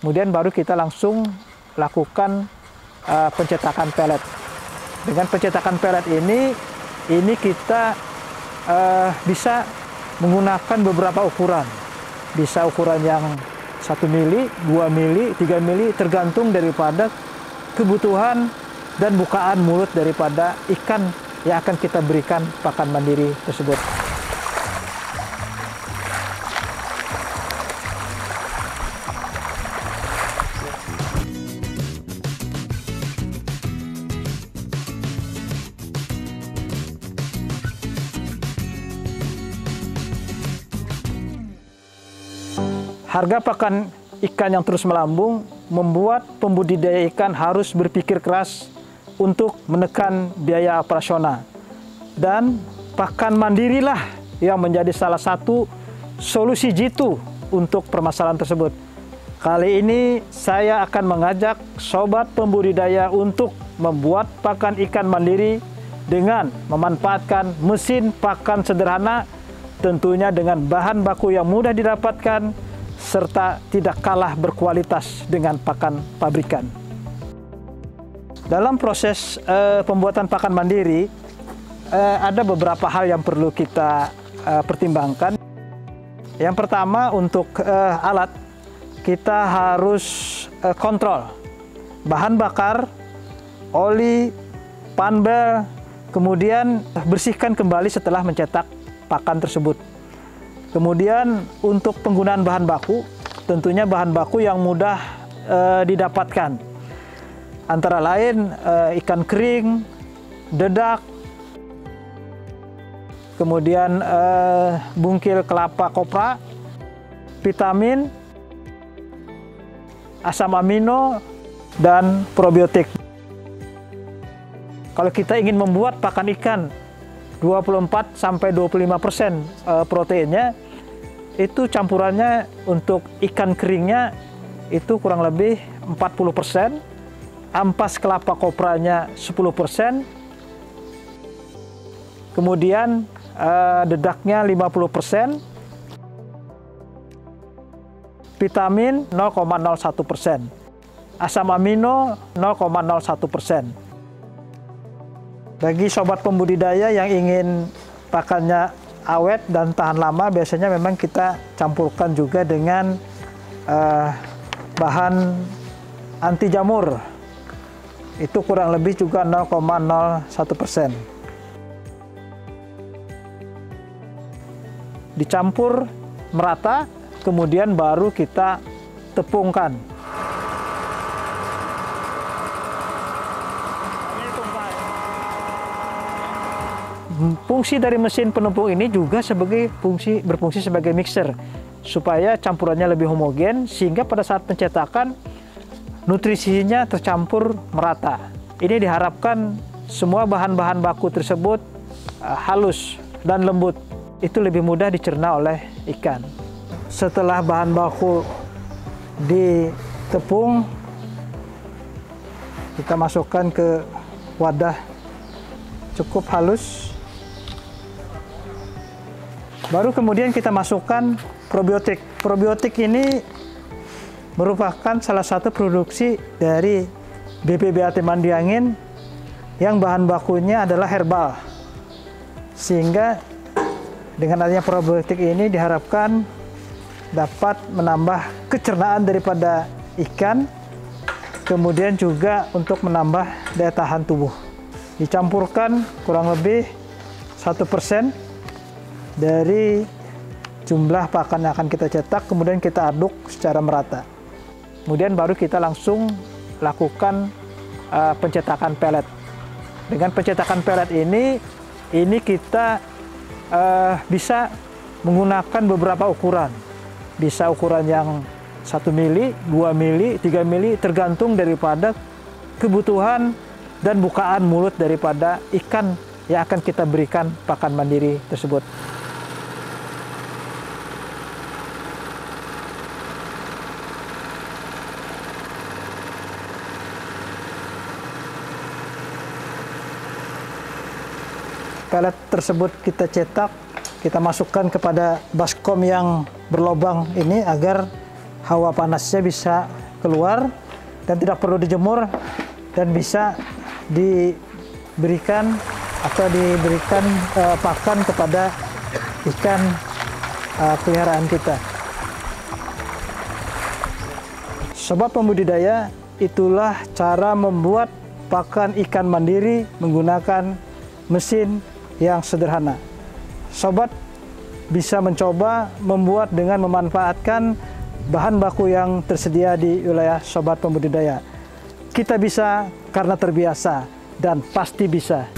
Kemudian baru kita langsung lakukan pencetakan pelet. Dengan pencetakan pelet ini kita bisa menggunakan beberapa ukuran. Bisa ukuran yang 1 mili, 2 mili, 3 mili, tergantung daripada kebutuhan dan bukaan mulut daripada ikan yang akan kita berikan pakan mandiri tersebut. Harga pakan ikan yang terus melambung membuat pembudidaya ikan harus berpikir keras untuk menekan biaya operasional. Dan pakan mandirilah yang menjadi salah satu solusi jitu untuk permasalahan tersebut. Kali ini saya akan mengajak sobat pembudidaya untuk membuat pakan ikan mandiri dengan memanfaatkan mesin pakan sederhana, tentunya dengan bahan baku yang mudah didapatkan, serta tidak kalah berkualitas dengan pakan pabrikan. Dalam proses pembuatan pakan mandiri, ada beberapa hal yang perlu kita pertimbangkan. Yang pertama, untuk alat, kita harus kontrol bahan bakar, oli, panbel, kemudian bersihkan kembali setelah mencetak pakan tersebut. Kemudian untuk penggunaan bahan baku, tentunya bahan baku yang mudah didapatkan. Antara lain ikan kering, dedak, kemudian bungkil kelapa kopra, vitamin, asam amino, dan probiotik. Kalau kita ingin membuat pakan ikan 24–25% proteinnya, itu campurannya untuk ikan keringnya itu kurang lebih 40%, ampas kelapa kopranya 10%, kemudian dedaknya 50%, vitamin 0,01%, asam amino 0,01%. Bagi sobat pembudidaya yang ingin pakannya awet dan tahan lama, biasanya memang kita campurkan juga dengan bahan anti jamur. Itu kurang lebih juga 0,01%. Dicampur merata, kemudian baru kita tepungkan. Fungsi dari mesin penumpuk ini juga berfungsi sebagai mixer, supaya campurannya lebih homogen, sehingga pada saat pencetakan nutrisinya tercampur merata. Ini diharapkan semua bahan-bahan baku tersebut halus dan lembut, itu lebih mudah dicerna oleh ikan. Setelah bahan baku ditepung, kita masukkan ke wadah cukup halus. Baru kemudian kita masukkan probiotik. Probiotik ini merupakan salah satu produksi dari BPBAT Mandiangin yang bahan bakunya adalah herbal. Sehingga dengan adanya probiotik ini diharapkan dapat menambah kecernaan daripada ikan, kemudian juga untuk menambah daya tahan tubuh. Dicampurkan kurang lebih 1% dari jumlah pakan yang akan kita cetak, kemudian kita aduk secara merata. Kemudian baru kita langsung lakukan pencetakan pelet. Dengan pencetakan pelet ini kita bisa menggunakan beberapa ukuran. Bisa ukuran yang 1 mili, 2 mili, 3 mili, tergantung daripada kebutuhan dan bukaan mulut daripada ikan yang akan kita berikan pakan mandiri tersebut. Pelet tersebut kita cetak, kita masukkan kepada baskom yang berlubang ini agar hawa panasnya bisa keluar dan tidak perlu dijemur dan bisa diberikan pakan kepada ikan peliharaan kita. Sobat pembudidaya, itulah cara membuat pakan ikan mandiri menggunakan mesin yang sederhana. Sobat bisa mencoba membuat dengan memanfaatkan bahan baku yang tersedia di wilayah sobat pembudidaya. Kita bisa karena terbiasa dan pasti bisa.